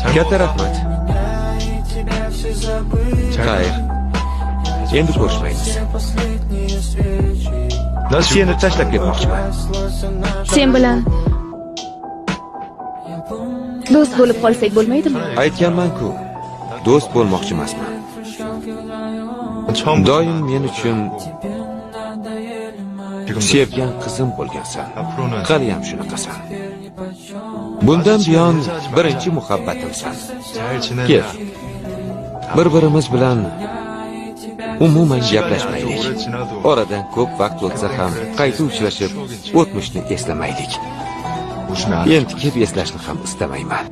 Katta rahmat. Xayr. Endi ko'rishmaymiz. Seni tashlab ketmoqchiman. Sen bilan do'st bo'lib qolsak bo'lmaydimi? Aytganman-ku, do'st bo'lmoqchi emasman. Doim men uchun sevgan qizim bo'lgansan. Qani ham shunaqasan. Bundan buyon birinchi muhabbatimsan. Kel. Bir-birimiz bilan umuman gaplashmaylik. Oradan ko'p vaqt o'tsa ham qayta uchrashib, o'tmishni eslamaylik. Entikib eslashni ham istamayman.